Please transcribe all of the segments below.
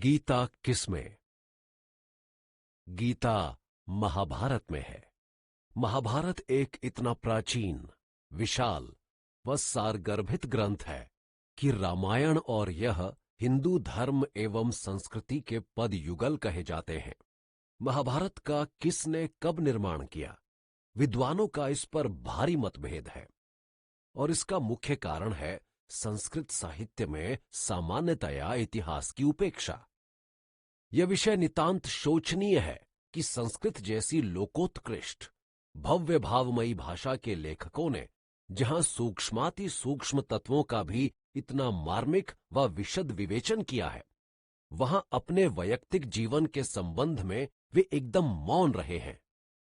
गीता किसमें? गीता महाभारत में है। महाभारत एक इतना प्राचीन, विशाल व सारगर्भित ग्रंथ है कि रामायण और यह हिंदू धर्म एवं संस्कृति के पद युगल कहे जाते हैं। महाभारत का किसने कब निर्माण किया, विद्वानों का इस पर भारी मतभेद है और इसका मुख्य कारण है संस्कृत साहित्य में सामान्यतया इतिहास की उपेक्षा। यह विषय नितांत शोचनीय है कि संस्कृत जैसी लोकोत्कृष्ट भव्य भावमयी भाषा के लेखकों ने जहां सूक्ष्माति सूक्ष्म तत्वों का भी इतना मार्मिक व विशद विवेचन किया है, वहां अपने वैयक्तिक जीवन के संबंध में वे एकदम मौन रहे हैं।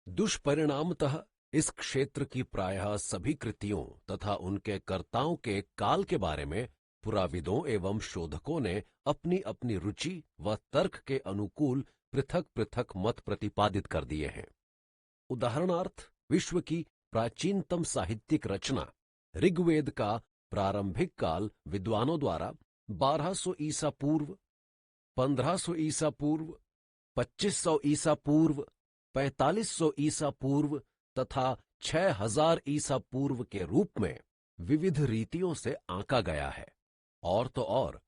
दुष्परिणामतः इस क्षेत्र की प्रायः सभी कृतियों तथा उनके कर्ताओं के काल के बारे में पुराविदों एवं शोधकों ने अपनी अपनी रुचि व तर्क के अनुकूल पृथक पृथक मत प्रतिपादित कर दिए हैं। उदाहरणार्थ, विश्व की प्राचीनतम साहित्यिक रचना ऋग्वेद का प्रारंभिक काल विद्वानों द्वारा 1200 ईसा पूर्व, 1500 ईसा पूर्व, 2500 ईसा पूर्व, 4500 ईसा पूर्व तथा 6000 ईसा पूर्व के रूप में विविध रीतियों से आंका गया है। और तो और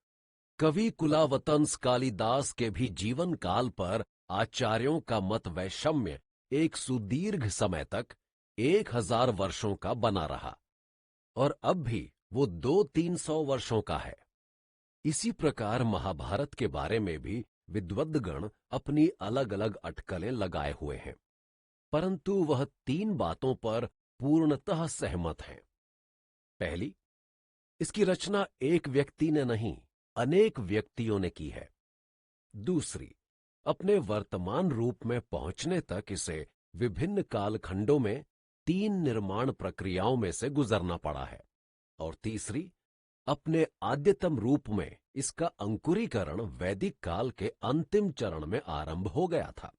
कवि कुलावतंस कालिदास के भी जीवन काल पर आचार्यों का मत वैषम्य एक सुदीर्घ समय तक 1000 वर्षों का बना रहा और अब भी वो 200-300 वर्षों का है। इसी प्रकार महाभारत के बारे में भी विद्वद्गण अपनी अलग अलग अटकलें लगाए हुए हैं, परंतु वह 3 बातों पर पूर्णतः सहमत हैं। पहली, इसकी रचना एक व्यक्ति ने नहीं, अनेक व्यक्तियों ने की है। दूसरी, अपने वर्तमान रूप में पहुंचने तक इसे विभिन्न कालखंडों में 3 निर्माण प्रक्रियाओं में से गुजरना पड़ा है। और तीसरी, अपने आद्यतम रूप में इसका अंकुरीकरण वैदिक काल के अंतिम चरण में आरंभ हो गया था।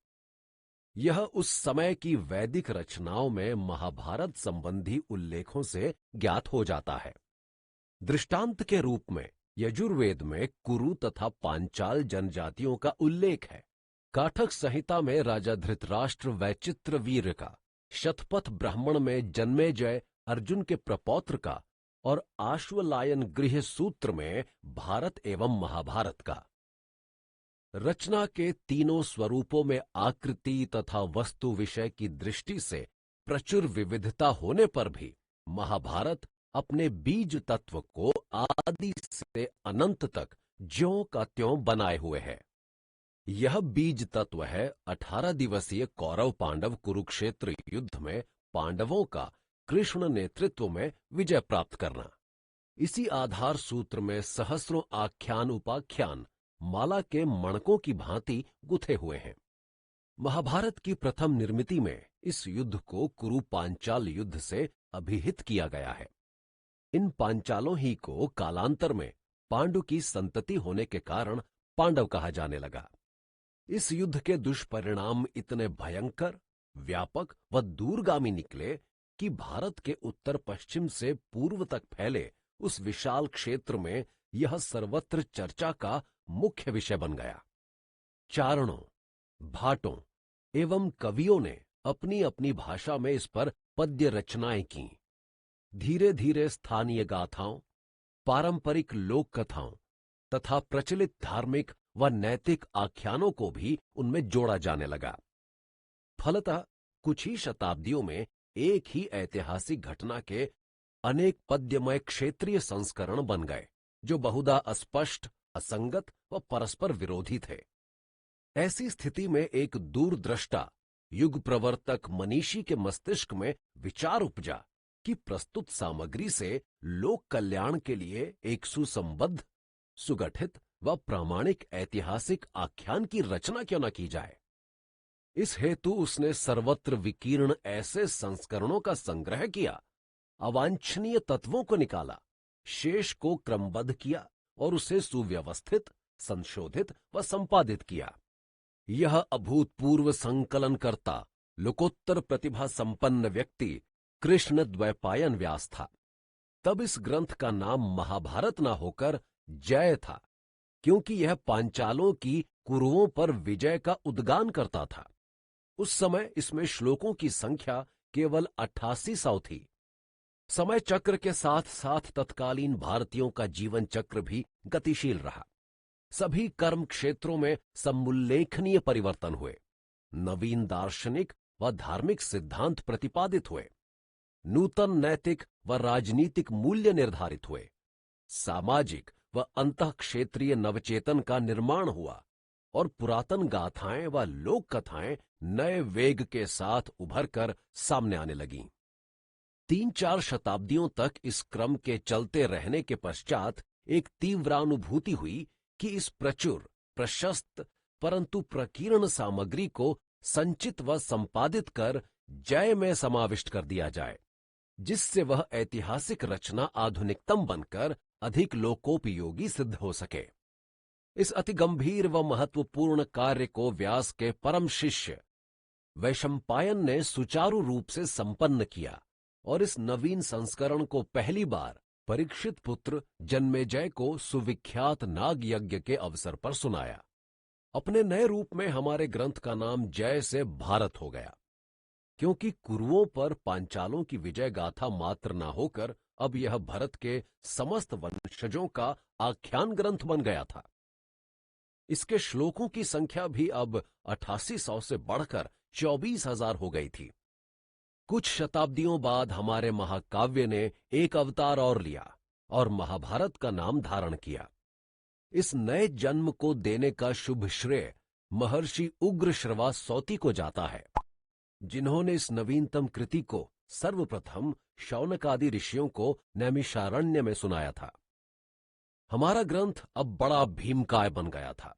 यह उस समय की वैदिक रचनाओं में महाभारत संबंधी उल्लेखों से ज्ञात हो जाता है। दृष्टांत के रूप में यजुर्वेद में कुरु तथा पांचाल जनजातियों का उल्लेख है। काठक संहिता में राजा धृतराष्ट्र वैचित्र वीर का, शतपथ ब्राह्मण में जन्मेजय अर्जुन के प्रपौत्र का और आश्वलायन गृह सूत्र में भारत एवं महाभारत का। रचना के तीनों स्वरूपों में आकृति तथा वस्तु विषय की दृष्टि से प्रचुर विविधता होने पर भी महाभारत अपने बीज तत्व को आदि से अनंत तक ज्यों का त्यों बनाए हुए है। यह बीज तत्व है 18 दिवसीय कौरव पांडव कुरुक्षेत्र युद्ध में पांडवों का कृष्ण नेतृत्व में विजय प्राप्त करना। इसी आधार सूत्र में सहस्रों आख्यान उपाख्यान माला के मणकों की भांति गुथे हुए हैं। महाभारत की प्रथम निर्मिति में इस युद्ध को कुरु पांचाल युद्ध से अभिहित किया गया है। इन पांचालों ही को कालांतर में पांडु की संतति होने के कारण पांडव कहा जाने लगा। इस युद्ध के दुष्परिणाम इतने भयंकर, व्यापक व दूरगामी निकले कि भारत के उत्तर पश्चिम से पूर्व तक फैले उस विशाल क्षेत्र में यह सर्वत्र चर्चा का मुख्य विषय बन गया। चारणों, भाटों एवं कवियों ने अपनी अपनी भाषा में इस पर पद्य रचनाएं की। धीरे धीरे स्थानीय गाथाओं, पारंपरिक लोक कथाओं तथा प्रचलित धार्मिक व नैतिक आख्यानों को भी उनमें जोड़ा जाने लगा। फलतः कुछ ही शताब्दियों में एक ही ऐतिहासिक घटना के अनेक पद्यमय क्षेत्रीय संस्करण बन गए, जो बहुधा अस्पष्ट, असंगत व परस्पर विरोधी थे। ऐसी स्थिति में एक दूरदृष्टा युग प्रवर्तक मनीषी के मस्तिष्क में विचार उपजा कि प्रस्तुत सामग्री से लोक कल्याण के लिए एक सुसंबद्ध, सुगठित व प्रामाणिक ऐतिहासिक आख्यान की रचना क्यों न की जाए। इस हेतु उसने सर्वत्र विकीर्ण ऐसे संस्करणों का संग्रह किया, अवांछनीय तत्वों को निकाला, शेष को क्रमबद्ध किया और उसे सुव्यवस्थित, संशोधित व संपादित किया। यह अभूतपूर्व संकलनकर्ता, लोकोत्तर प्रतिभा संपन्न व्यक्ति कृष्ण द्वैपायन व्यास था। तब इस ग्रंथ का नाम महाभारत न होकर जय था, क्योंकि यह पांचालों की कुरुओं पर विजय का उद्गान करता था। उस समय इसमें श्लोकों की संख्या केवल 8800 थी। समय चक्र के साथ साथ तत्कालीन भारतीयों का जीवन चक्र भी गतिशील रहा। सभी कर्म क्षेत्रों में समुल्लेखनीय परिवर्तन हुए। नवीन दार्शनिक व धार्मिक सिद्धांत प्रतिपादित हुए। नूतन नैतिक व राजनीतिक मूल्य निर्धारित हुए। सामाजिक व अंतः क्षेत्रीय नवचेतन का निर्माण हुआ और पुरातन गाथाएं व लोक कथाएं नए वेग के साथ उभरकर सामने आने लगीं। 3-4 शताब्दियों तक इस क्रम के चलते रहने के पश्चात एक तीव्रानुभूति हुई कि इस प्रचुर, प्रशस्त परंतु प्रकीर्ण सामग्री को संचित व संपादित कर जय में समाविष्ट कर दिया जाए, जिससे वह ऐतिहासिक रचना आधुनिकतम बनकर अधिक लोकोपयोगी सिद्ध हो सके। इस अति गंभीर व महत्वपूर्ण कार्य को व्यास के परम शिष्य वैशंपायन ने सुचारू रूप से संपन्न किया और इस नवीन संस्करण को पहली बार परीक्षित पुत्र जन्मेजय को सुविख्यात नाग यज्ञ के अवसर पर सुनाया। अपने नए रूप में हमारे ग्रंथ का नाम जय से भारत हो गया, क्योंकि कुरुओं पर पांचालों की विजय गाथा मात्र न होकर अब यह भरत के समस्त वंशजों का आख्यान ग्रंथ बन गया था। इसके श्लोकों की संख्या भी अब 8800 से बढ़कर 24,000 हो गई थी। कुछ शताब्दियों बाद हमारे महाकाव्य ने एक अवतार और लिया और महाभारत का नाम धारण किया। इस नए जन्म को देने का शुभ श्रेय महर्षि उग्र श्रवास सौती को जाता है, जिन्होंने इस नवीनतम कृति को सर्वप्रथम शौनक आदि ऋषियों को नैमिषारण्य में सुनाया था। हमारा ग्रंथ अब बड़ा भीमकाय बन गया था।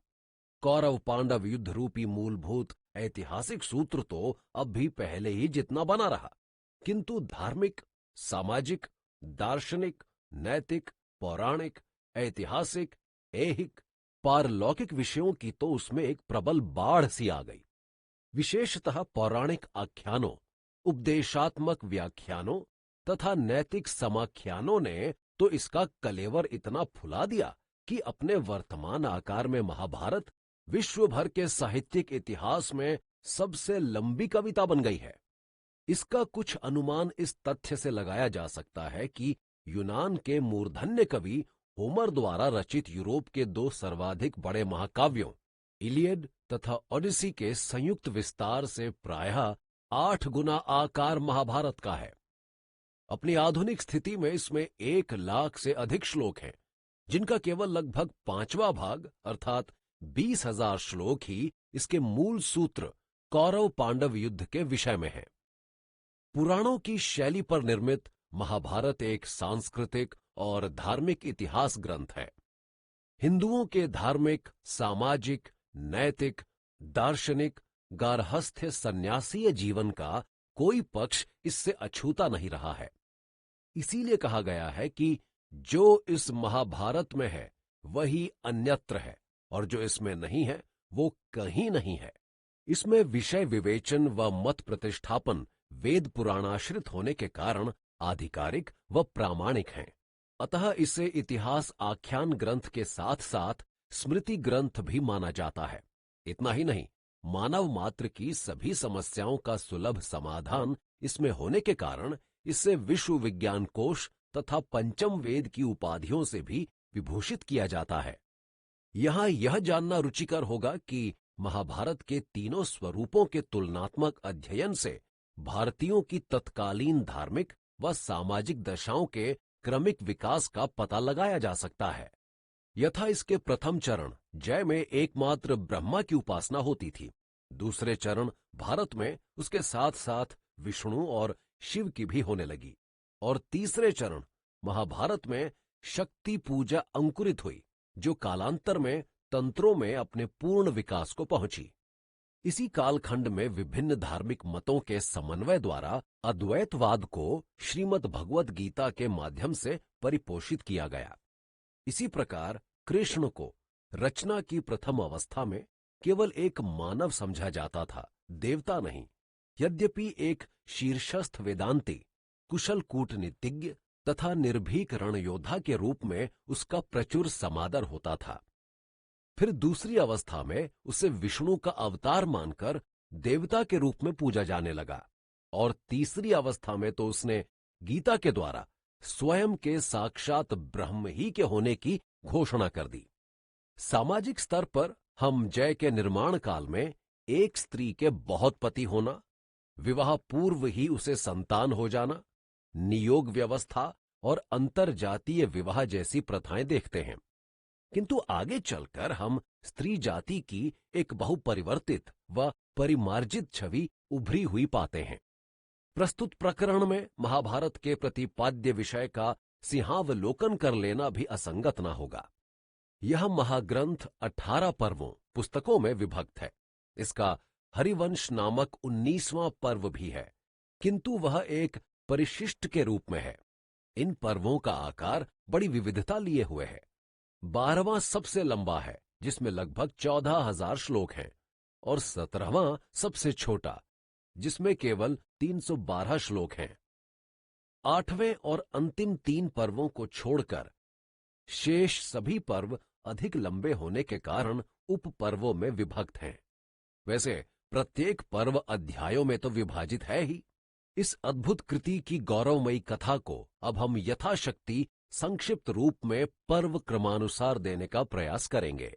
कौरव पांडव युद्ध रूपी मूलभूत ऐतिहासिक सूत्र तो अब भी पहले ही जितना बना रहा, किंतु धार्मिक, सामाजिक, दार्शनिक, नैतिक, पौराणिक, ऐतिहासिक, ऐहिक, पारलौकिक विषयों की तो उसमें एक प्रबल बाढ़ सी आ गई। विशेषतः पौराणिक आख्यानों, उपदेशात्मक व्याख्यानों तथा नैतिक समाख्यानों ने तो इसका कलेवर इतना फुला दिया कि अपने वर्तमान आकार में महाभारत विश्व भर के साहित्यिक इतिहास में सबसे लंबी कविता बन गई है। इसका कुछ अनुमान इस तथ्य से लगाया जा सकता है कि यूनान के मूर्धन्य कवि होमर द्वारा रचित यूरोप के 2 सर्वाधिक बड़े महाकाव्यों इलियड तथा ओडिसी के संयुक्त विस्तार से प्रायः 8 गुना आकार महाभारत का है। अपनी आधुनिक स्थिति में इसमें 1 लाख से अधिक श्लोक हैं, जिनका केवल लगभग 5वां भाग अर्थात 20,000 श्लोक ही इसके मूल सूत्र कौरव पांडव युद्ध के विषय में है। पुराणों की शैली पर निर्मित महाभारत एक सांस्कृतिक और धार्मिक इतिहास ग्रंथ है। हिंदुओं के धार्मिक, सामाजिक, नैतिक, दार्शनिक, गार्हस्थ्य सन्यासीय जीवन का कोई पक्ष इससे अछूता नहीं रहा है। इसीलिए कहा गया है कि जो इस महाभारत में है वही अन्यत्र है और जो इसमें नहीं है वो कहीं नहीं है। इसमें विषय विवेचन व मत प्रतिष्ठापन वेद पुराणाश्रित होने के कारण आधिकारिक व प्रामाणिक हैं। अतः इसे इतिहास आख्यान ग्रंथ के साथ साथ स्मृति ग्रंथ भी माना जाता है। इतना ही नहीं, मानव मात्र की सभी समस्याओं का सुलभ समाधान इसमें होने के कारण इसे विश्व विज्ञान कोश तथा पंचम वेद की उपाधियों से भी विभूषित किया जाता है। यहां यह जानना रुचिकर होगा कि महाभारत के तीनों स्वरूपों के तुलनात्मक अध्ययन से भारतीयों की तत्कालीन धार्मिक व सामाजिक दशाओं के क्रमिक विकास का पता लगाया जा सकता है। यथा इसके प्रथम चरण जय में एकमात्र ब्रह्मा की उपासना होती थी। दूसरे चरण भारत में उसके साथ साथ विष्णु और शिव की भी होने लगी और तीसरे चरण महाभारत में शक्ति पूजा अंकुरित हुई, जो कालांतर में तंत्रों में अपने पूर्ण विकास को पहुंची। इसी कालखंड में विभिन्न धार्मिक मतों के समन्वय द्वारा अद्वैतवाद को श्रीमद् भगवद गीता के माध्यम से परिपोषित किया गया। इसी प्रकार कृष्ण को रचना की प्रथम अवस्था में केवल एक मानव समझा जाता था, देवता नहीं। यद्यपि एक शीर्षस्थ वेदांती, कुशल कूटनीतिज्ञ तथा निर्भीक रणयोद्धा के रूप में उसका प्रचुर समादर होता था। फिर दूसरी अवस्था में उसे विष्णु का अवतार मानकर देवता के रूप में पूजा जाने लगा, और तीसरी अवस्था में तो उसने गीता के द्वारा स्वयं के साक्षात ब्रह्म ही के होने की घोषणा कर दी। सामाजिक स्तर पर हम जय के निर्माण काल में एक स्त्री के बहुत पति होना, विवाह पूर्व ही उसे संतान हो जाना, नियोग व्यवस्था और अंतरजातीय विवाह जैसी प्रथाएं देखते हैं। किंतु आगे चलकर हम स्त्री जाति की एक बहुपरिवर्तित व परिमार्जित छवि उभरी हुई पाते हैं। प्रस्तुत प्रकरण में महाभारत के प्रतिपाद्य विषय का सिंहावलोकन कर लेना भी असंगत न होगा। यह महाग्रंथ 18 पर्वों पुस्तकों में विभक्त है। इसका हरिवंश नामक 19वां पर्व भी है, किंतु वह एक परिशिष्ट के रूप में है। इन पर्वों का आकार बड़ी विविधता लिए हुए है। 12वां सबसे लंबा है, जिसमें लगभग 14,000 श्लोक हैं, और 17वां सबसे छोटा, जिसमें केवल 312 श्लोक हैं। 8वें और अंतिम 3 पर्वों को छोड़कर शेष सभी पर्व अधिक लंबे होने के कारण उप पर्वों में विभक्त हैं। वैसे प्रत्येक पर्व अध्यायों में तो विभाजित है ही। इस अद्भुत कृति की गौरवमयी कथा को अब हम यथाशक्ति संक्षिप्त रूप में पर्व क्रमानुसार देने का प्रयास करेंगे।